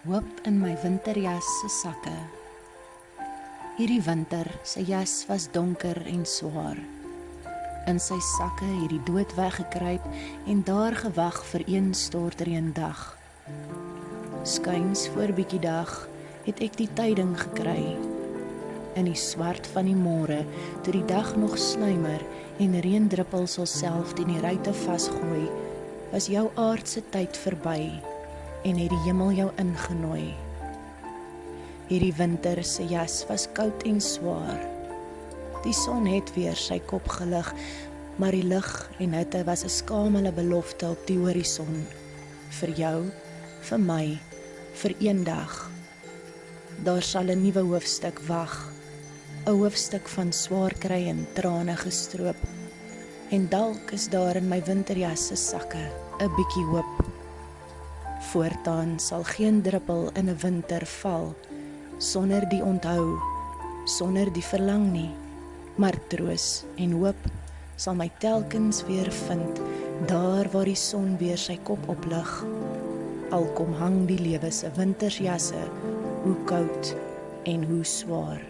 Hoop in my winterjas se sakke. Hierdie winter, sy jas was donker en swaar. In sy sakke het die dood weggekruip en daar gewag vir een stortreëndag. Skuins voor bietjie dag het ek die tyding gekry. In die swart van die môre, toe die dag nog sluimer en reendruppels self teen die ruitte vasgooi, was jou aardse tyd verby en het die hemel jou ingenooi. Hierdie winter se jas was koud en swaar. Die son het weer sy kop gelig, maar die lig en hitte was 'n skamele belofte op die horison. Vir jou, vir my, vir eendag. Daar sal 'n nuwe hoofstuk wag, 'n hoofstuk van swaar kry en trane gestroop. En dalk is daar in my winterjas se sakke 'n bietjie hoop. Voortaan sal geen druppel in 'n winter val, sonder die onthou, sonder die verlang nie, maar troos en hoop sal my telkens weer vind, daar waar die son weer sy kop oplig. Al kom hang die lewe se wintersjasse, hoe koud en hoe swaar.